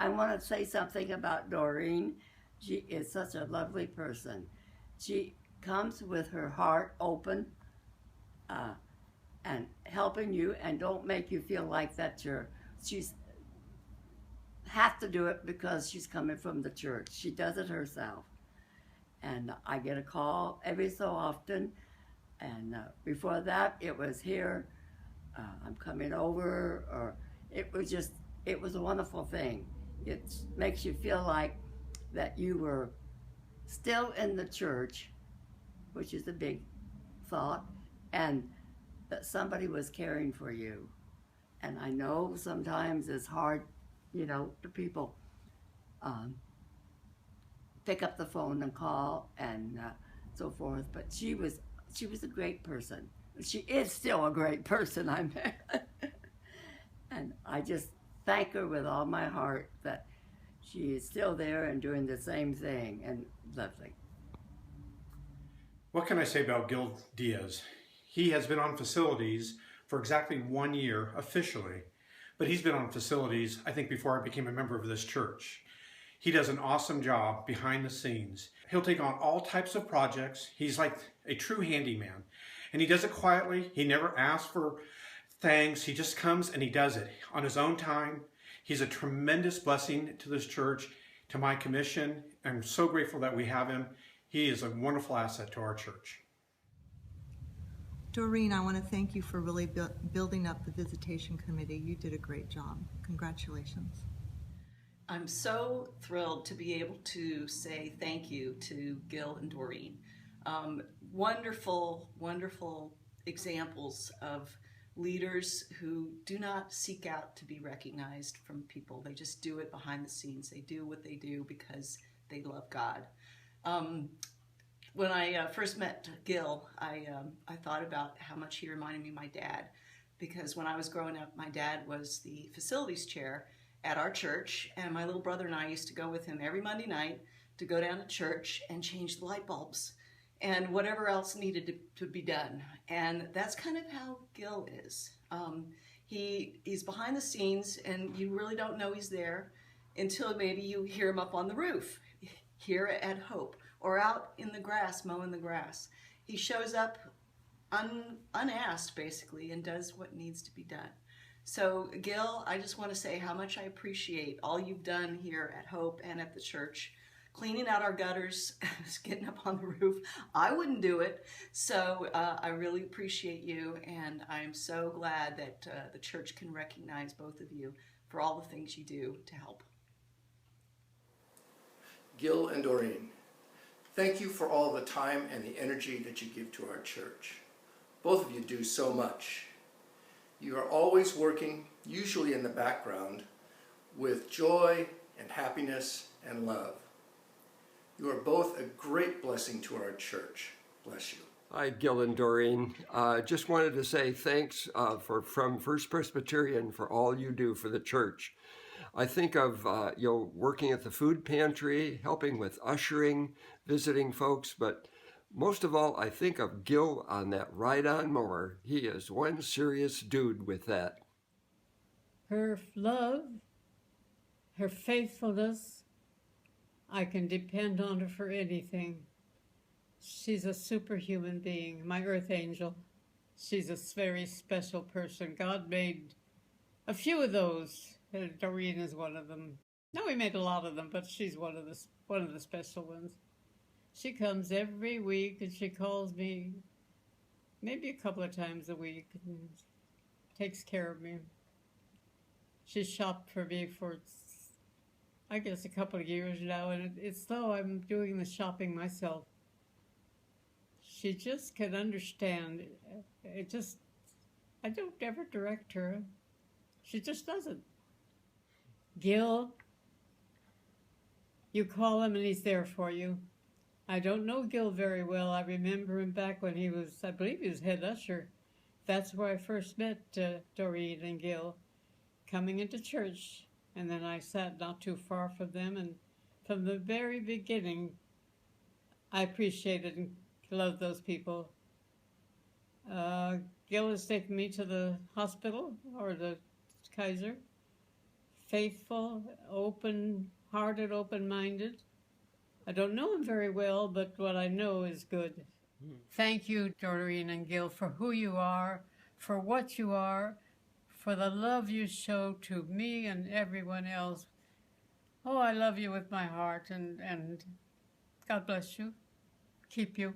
I want to say something about Doreen. She is such a lovely person. She comes with her heart open uh, and helping you, and don't make you feel like that she's have to do it because she's coming from the church. She does it herself. And I get a call every so often. And before that, it was here, I'm coming over, or it was a wonderful thing. It makes you feel like that you were still in the church, which is a big thought, and that somebody was caring for you. And I know sometimes it's hard, to people um, pick up the phone and call and so forth. But she was a great person. She is still a great person. And I just thank her with all my heart that she is still there and doing the same thing, and lovely. What can I say about Gil Diaz? He has been on facilities for exactly 1 year officially, but he's been on facilities, I think, before I became a member of this church. He does an awesome job behind the scenes. He'll take on all types of projects. He's like a true handyman, and he does it quietly. He never asks for thanks. He just comes and he does it on his own time. He's a tremendous blessing to this church, to my commission. I'm so grateful that we have him. He is a wonderful asset to our church. Doreen, I want to thank you for really building up the visitation committee. You did a great job. Congratulations. I'm so thrilled to be able to say thank you to Gil and Doreen. Wonderful, wonderful examples of leaders who do not seek out to be recognized from people. They just do it behind the scenes. They do what they do because they love God. When I first met Gil, I thought about how much he reminded me of my dad, because when I was growing up, my dad was the facilities chair at our church, and my little brother and I used to go with him every Monday night to go down to church and change the light bulbs and whatever else needed to be done. And that's kind of how Gil is. He's behind the scenes, and you really don't know he's there until maybe you hear him up on the roof here at Hope, or out in the grass, mowing the grass. He shows up unasked, basically, and does what needs to be done. So, Gil, I just want to say how much I appreciate all you've done here at Hope and at the church. Cleaning out our gutters, getting up on the roof. I wouldn't do it. So I really appreciate you, and I'm so glad that the church can recognize both of you for all the things you do to help. Gil and Doreen, thank you for all the time and the energy that you give to our church. Both of you do so much. You are always working, usually in the background, with joy and happiness and love. You are both a great blessing to our church. Bless you. Hi, Gil and Doreen. Just wanted to say thanks from First Presbyterian for all you do for the church. I think of working at the food pantry, helping with ushering, visiting folks, but most of all, I think of Gil on that ride-on mower. He is one serious dude with that. Her love, her faithfulness, I can depend on her for anything. She's a superhuman being, my earth angel. She's a very special person. God made a few of those. Doreen is one of them. No, he made a lot of them, but she's one of the special ones. She comes every week, and she calls me maybe a couple of times a week and takes care of me. She's shopped for me for, I guess, a couple of years now, and it's though I'm doing the shopping myself. She just can understand. I don't ever direct her. She just doesn't. Gil, you call him and he's there for you. I don't know Gil very well. I remember him back when he was, I believe he was head usher. That's where I first met Doreen and Gil, coming into church. And then I sat not too far from them. And from the very beginning, I appreciated and loved those people. Gil has taken me to the hospital, or the Kaiser, faithful, open-hearted, open-minded. I don't know him very well, but what I know is good. Thank you, Doreen and Gil, for who you are, for what you are, for the love you show to me and everyone else. Oh, I love you with my heart, and God bless you. Keep you.